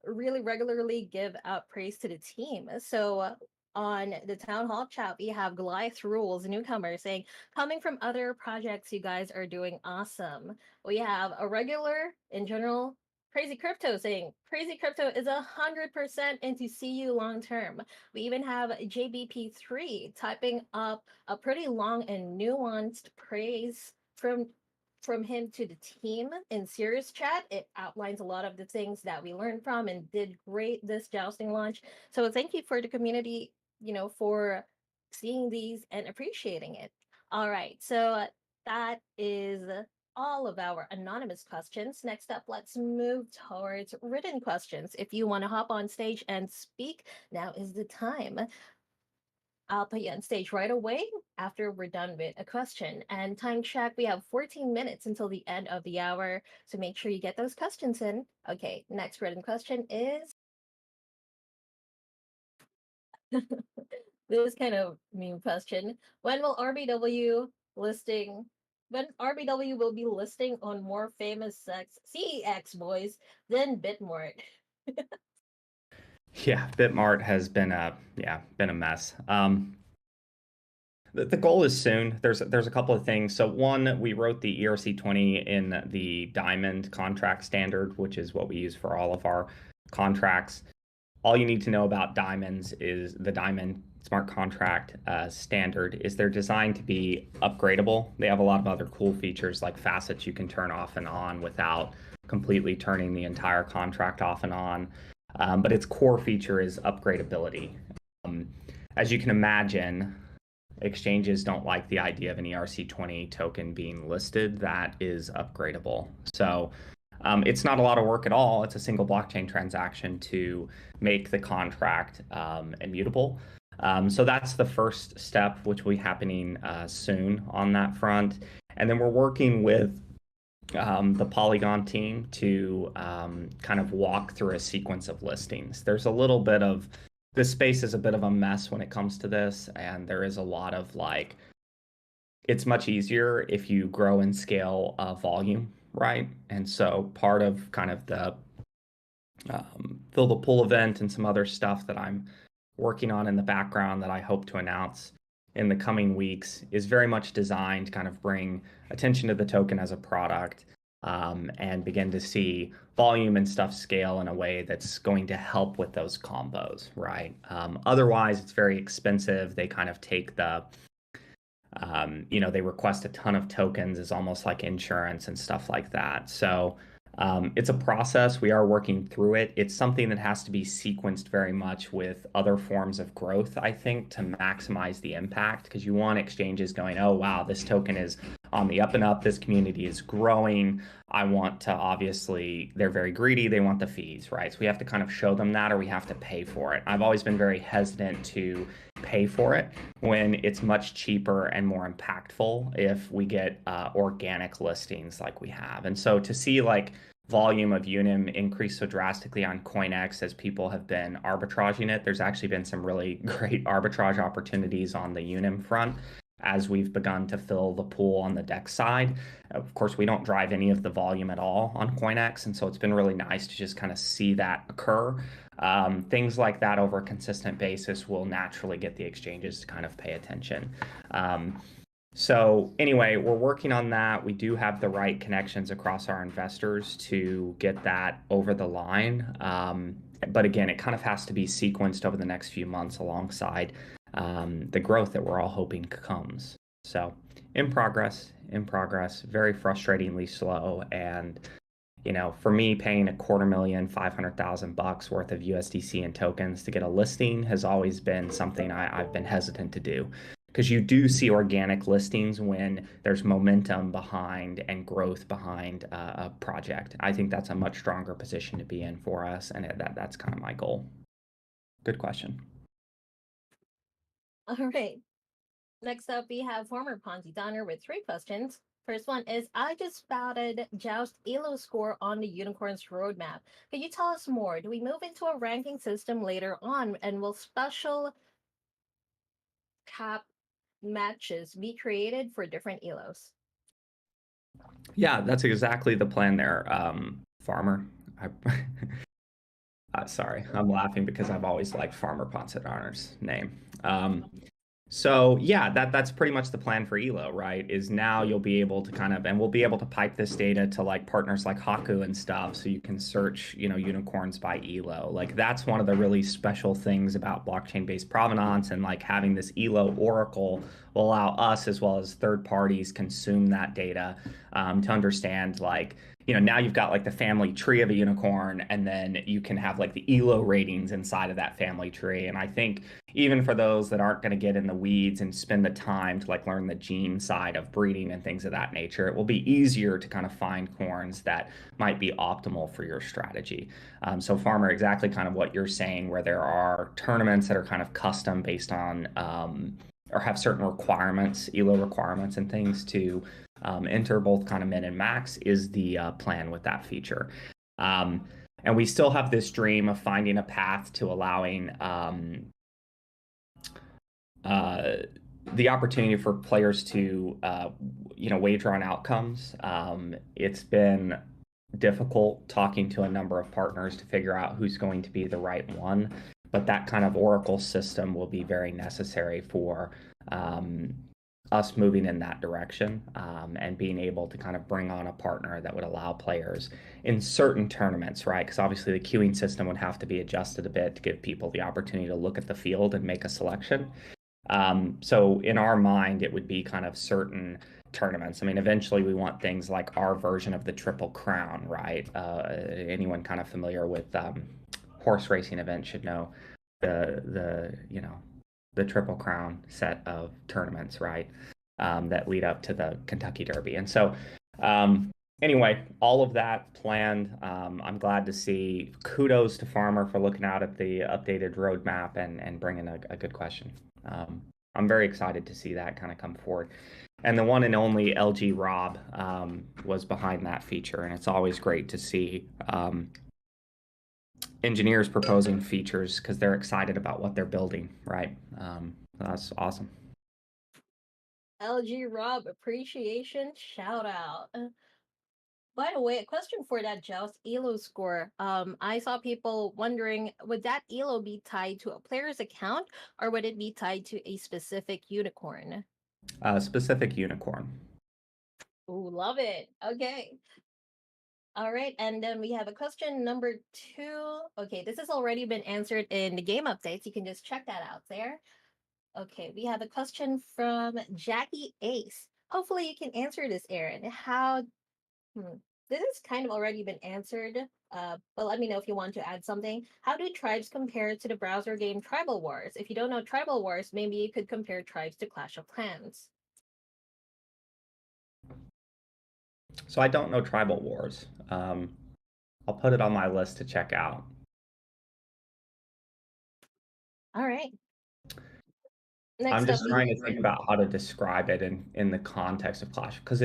really regularly give out praise to the team. So on the town hall chat, we have Goliath Rules, newcomer, saying, coming from other projects, you guys are doing awesome. We have a regular, in general, Crazy Crypto saying, Crazy Crypto is 100% into CU long term. We even have JBP3 typing up a pretty long and nuanced praise from him to the team in Serious Chat. It outlines a lot of the things that we learned from and did great this jousting launch. So thank you for the community, for seeing these and appreciating it. All right, so that is all of our anonymous questions. Next up, let's move towards written questions. If you want to hop on stage and speak, now is the time. I'll put you on stage right away after we're done with a question. And time check, we have 14 minutes until the end of the hour. So make sure you get those questions in. Okay, next written question is this kind of meme question. When will RBW listing when RBW will be listing on more famous CEX boys than Bitmort? Yeah, Bitmart has been a mess. The goal is soon. There's a couple of things. So one, we wrote the ERC20 in the Diamond contract standard, which is what we use for all of our contracts. All you need to know about diamonds is the Diamond smart contract standard is they're designed to be upgradable. They have a lot of other cool features like facets you can turn off and on without completely turning the entire contract off and on. But its core feature is upgradability. As you can imagine, exchanges don't like the idea of an ERC20 token being listed that is upgradable. So it's not a lot of work at all. It's a single blockchain transaction to make the contract immutable. So that's the first step, which will be happening soon on that front. And then we're working with the Polygon team to kind of walk through a sequence of listings. There's a little bit of, this space is a bit of a mess when it comes to this, and there is a lot of like, it's much easier if you grow and scale volume right? And so part of kind of the fill the pool event and some other stuff that I'm working on in the background that I hope to announce in the coming weeks is very much designed to kind of bring attention to the token as a product, and begin to see volume and stuff scale in a way that's going to help with those combos, right? Otherwise, it's very expensive. They kind of take they request a ton of tokens as almost like insurance and stuff like that. So it's a process. We are working through it. It's something that has to be sequenced very much with other forms of growth, I think, to maximize the impact, because you want exchanges going, oh, wow, this token is on the up and up. This community is growing. I want to, obviously, they're very greedy. They want the fees, right? So we have to kind of show them that, or we have to pay for it. I've always been very hesitant to pay for it when it's much cheaper and more impactful if we get organic listings like we have. And so to see like volume of Unim increase so drastically on CoinEx as people have been arbitraging it, there's actually been some really great arbitrage opportunities on the Unim front as we've begun to fill the pool on the DEX side. Of course, we don't drive any of the volume at all on CoinEx, and so it's been really nice to just kind of see that occur. Things like that over a consistent basis will naturally get the exchanges to kind of pay attention. So anyway, we're working on that. We do have the right connections across our investors to get that over the line. But again, it kind of has to be sequenced over the next few months alongside the growth that we're all hoping comes. So in progress, very frustratingly slow. And for me, paying $250,000, $500,000 worth of USDC and tokens to get a listing has always been something I've been hesitant to do, because you do see organic listings when there's momentum behind and growth behind a project. I think that's a much stronger position to be in for us, and that's kind of my goal. Good question. All right. Next up, we have former Ponzi Donner with 3 questions. First one is, I just spotted Joust ELO score on the Unicorns roadmap. Can you tell us more? Do we move into a ranking system later on, and will special cap matches be created for different ELOs? Yeah, that's exactly the plan there, Farmer. Sorry, I'm laughing because I've always liked Farmer Ponce Donner's name. So yeah, that's pretty much the plan for ELO, right? Is now you'll be able to and we'll be able to pipe this data to like partners like Haku and stuff, so you can search, unicorns by ELO. Like that's one of the really special things about blockchain-based provenance, and like having this ELO oracle will allow us as well as third parties consume that data to understand like. Now you've got like the family tree of a unicorn, and then you can have like the ELO ratings inside of that family tree. And I think even for those that aren't going to get in the weeds and spend the time to like learn the gene side of breeding and things of that nature, it will be easier to kind of find corns that might be optimal for your strategy. So Farmer, exactly kind of what you're saying, where there are tournaments that are kind of custom based on or have certain requirements, ELO requirements and things to enter both kind of min and max, is the plan with that feature. And we still have this dream of finding a path to allowing the opportunity for players to wager on outcomes. It's been difficult talking to a number of partners to figure out who's going to be the right one, but that kind of oracle system will be very necessary for us moving in that direction, and being able to kind of bring on a partner that would allow players in certain tournaments, right? Because obviously the queuing system would have to be adjusted a bit to give people the opportunity to look at the field and make a selection. So in our mind, it would be kind of certain tournaments. I mean, eventually we want things like our version of the Triple Crown, right? Anyone kind of familiar with horse racing events should know the Triple Crown set of tournaments, right? That lead up to the Kentucky Derby. And so anyway, all of that planned. I'm glad to see. Kudos to Farmer for looking out at the updated roadmap and bringing a good question. I'm very excited to see that kind of come forward. And the one and only LG Rob was behind that feature. And it's always great to see engineers proposing features because they're excited about what they're building, right? That's awesome. LG Rob appreciation shout out. By the way, a question for that Joust Elo score. I saw people wondering, would that Elo be tied to a player's account or would it be tied to a specific unicorn? Specific unicorn. Ooh, love it. Okay. All right, and then we have a question number 2. Okay, this has already been answered in the game updates. You can just check that out there. Okay, we have a question from Jackie Ace. Hopefully, you can answer this, Aaron. Hmm, this has kind of already been answered, but let me know if you want to add something. How do tribes compare to the browser game Tribal Wars? If you don't know Tribal Wars, maybe you could compare tribes to Clash of Clans. So I don't know Tribal Wars. I'll put it on my list to check out. All right. I'm Next up, just we trying to think about how to describe it in the context of Clash because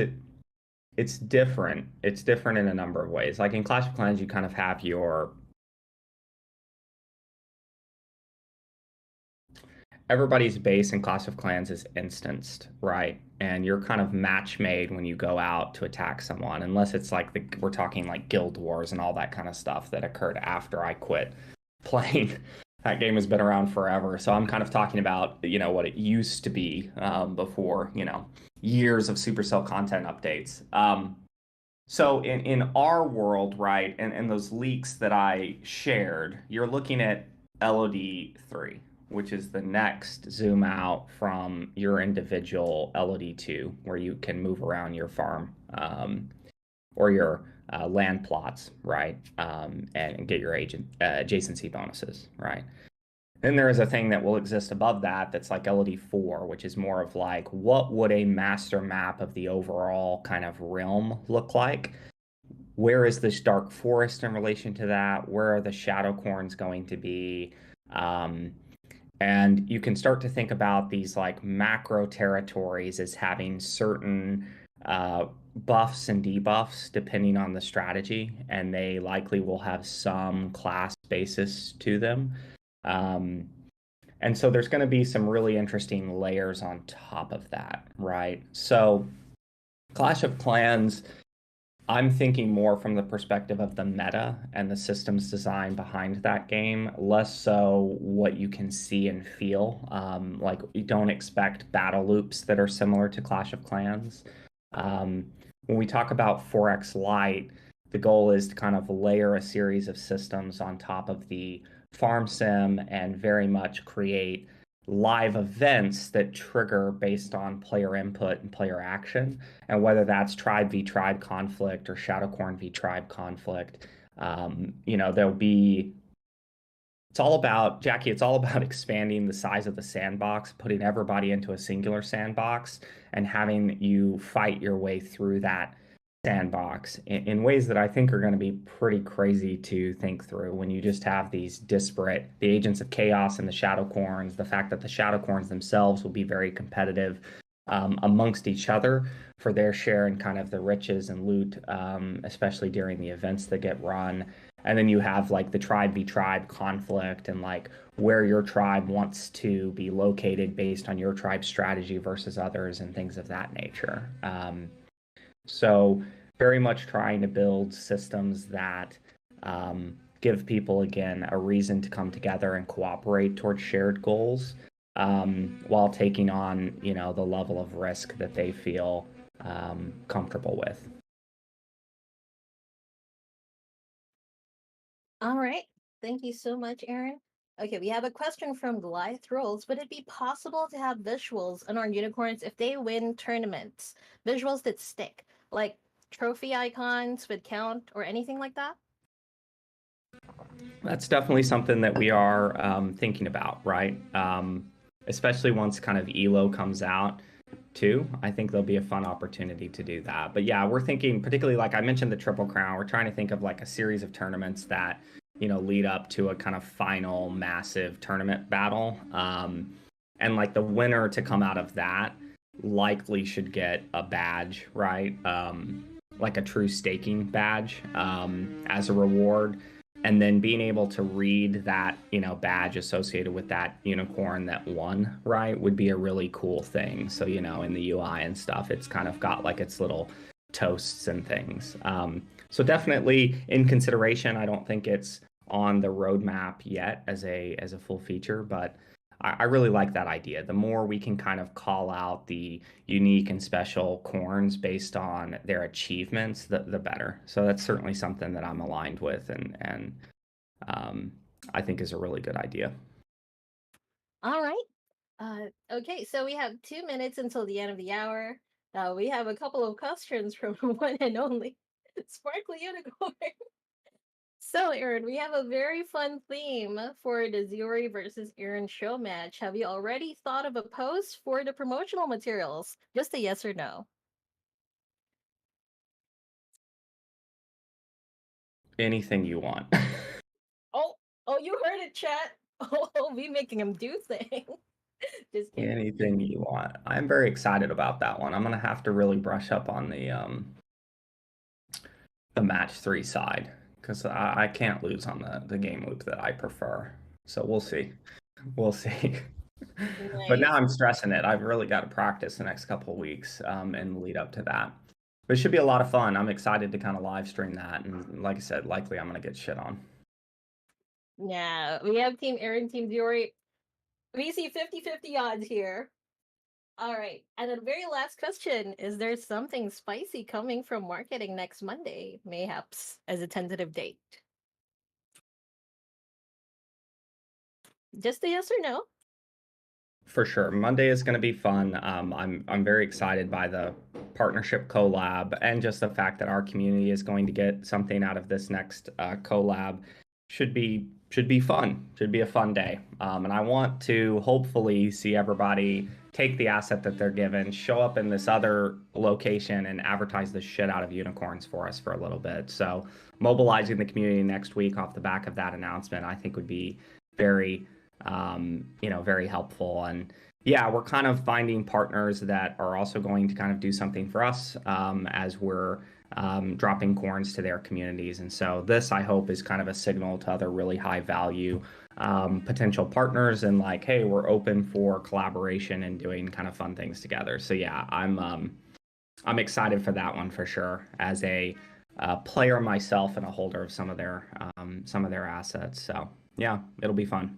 it's different. It's different in a number of ways. Like in Clash of Clans, you kind of have your everybody's base in Clash of Clans is instanced, right? And you're kind of match made when you go out to attack someone, unless it's like we're talking like Guild Wars and all that kind of stuff that occurred after I quit playing. That game has been around forever, so I'm kind of talking about what it used to be before years of Supercell content updates. So in our world, right, and those leaks that I shared, you're looking at LOD3, which is the next zoom out from your individual LOD2, where you can move around your farm or your land plots, right, and get your adjacency bonuses, right. Then there is a thing that will exist above that that's like LOD4, which is more of like, what would a master map of the overall kind of realm look like? Where is this dark forest in relation to that? Where are the shadow corns going to be? And you can start to think about these like macro territories as having certain buffs and debuffs depending on the strategy, and they likely will have some class basis to them. And so there's going to be some really interesting layers on top of that, right? So Clash of Clans, I'm thinking more from the perspective of the meta and the systems design behind that game, less so what you can see and feel. Like, you don't expect battle loops that are similar to Clash of Clans. When we talk about 4X Lite, the goal is to kind of layer a series of systems on top of the farm sim and very much create live events that trigger based on player input and player action, and whether that's tribe v tribe conflict or Shadowcorn v tribe conflict. There'll be it's all about, Jackie, it's all about expanding the size of the sandbox, putting everybody into a singular sandbox, and having you fight your way through that sandbox in ways that I think are going to be pretty crazy to think through when you just have these disparate, the Agents of Chaos and the Shadowcorns, the fact that the Shadowcorns themselves will be very competitive amongst each other for their share and kind of the riches and loot, especially during the events that get run. And then you have like the tribe v tribe conflict and like where your tribe wants to be located based on your tribe's strategy versus others and things of that nature. So very much trying to build systems that give people, again, a reason to come together and cooperate towards shared goals, while taking on, the level of risk that they feel comfortable with. All right. Thank you so much, Aaron. Okay, we have a question from Goliath Rolls. Would it be possible to have visuals on our unicorns if they win tournaments? Visuals that stick, like trophy icons would count or anything like that? That's definitely something that we are thinking about, right? Especially once kind of ELO comes out too. I think there'll be a fun opportunity to do that. But yeah, we're thinking, particularly like I mentioned the Triple Crown, we're trying to think of like a series of tournaments that, lead up to a kind of final massive tournament battle. And like the winner to come out of that likely should get a badge, right? Like a true staking badge as a reward, and then being able to read that badge associated with that unicorn that won, right, would be a really cool thing. So in the UI and stuff, it's kind of got like its little toasts and things. So definitely in consideration. I don't think it's on the roadmap yet as a full feature, but I really like that idea. The more we can kind of call out the unique and special corns based on their achievements, the better. So that's certainly something that I'm aligned with, and um, I think is a really good idea. All right. Okay, so we have 2 minutes until the end of the hour. We have a couple of questions from one and only Sparkly Unicorn. So, Aaron, we have a very fun theme for the Zuri versus Aaron show match. Have you already thought of a post for the promotional materials? Just a yes or no. Anything you want. Oh, oh, you heard it, chat. Oh, we making him do things. Just kidding. Anything you want. I'm very excited about that one. I'm gonna have to really brush up on the match 3 side because I can't lose on the game loop that I prefer. So we'll see. We'll see. But now Nice. I'm stressing it. I've really got to practice the next couple of weeks and lead up to that. But it should be a lot of fun. I'm excited to kind of live stream that. And like I said, likely I'm going to get shit on. Yeah, we have Team Aaron, Team Zuri. We see 50-50 odds here. All right. And then very last question. Is there something spicy coming from marketing next Monday, mayhaps as a tentative date? Just a yes or no? For sure. Monday is going to be fun. I'm very excited by the partnership collab and just the fact that our community is going to get something out of this next collab. Should be fun. Should be a fun day. And I want to hopefully see everybody take the asset that they're given, show up in this other location, and advertise the shit out of unicorns for us for a little bit. So mobilizing the community next week off the back of that announcement, I think would be very very helpful. And yeah, we're kind of finding partners that are also going to kind of do something for us as we're dropping corns to their communities. And so this, I hope, is kind of a signal to other really high value potential partners and like, hey, we're open for collaboration and doing kind of fun things together. So yeah, I'm excited for that one for sure as a player myself and a holder of some of their assets. So yeah, it'll be fun.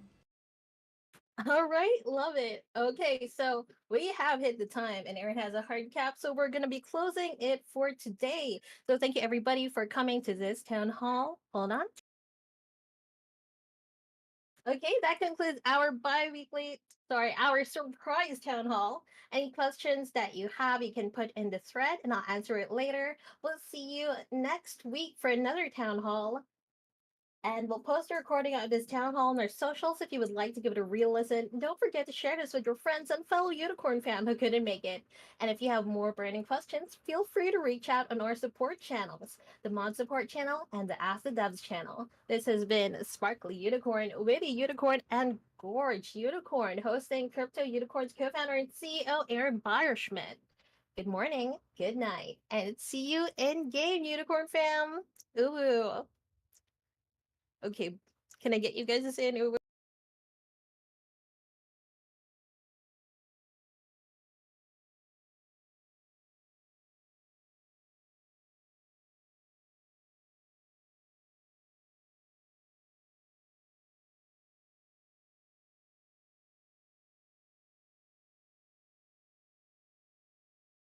All right, love it. Okay, so we have hit the time and Aaron has a hard cap, so we're going to be closing it for today. So thank you everybody for coming to this town hall. Hold on. Okay, that concludes our our surprise town hall. Any questions that you have, you can put in the thread and I'll answer it later. We'll see you next week for another town hall. And we'll post a recording of this town hall on our socials if you would like to give it a real listen. Don't forget to share this with your friends and fellow Unicorn fam who couldn't make it. And if you have more burning questions, feel free to reach out on our support channels, the Mod Support channel and the Ask the Devs channel. This has been Sparkly Unicorn, Witty Unicorn, and Gorge Unicorn, hosting Crypto Unicorn's co-founder and CEO Aaron Beyerschmidt. Good morning, good night, and see you in game, Unicorn fam. Ooh. Okay, can I get you guys to say an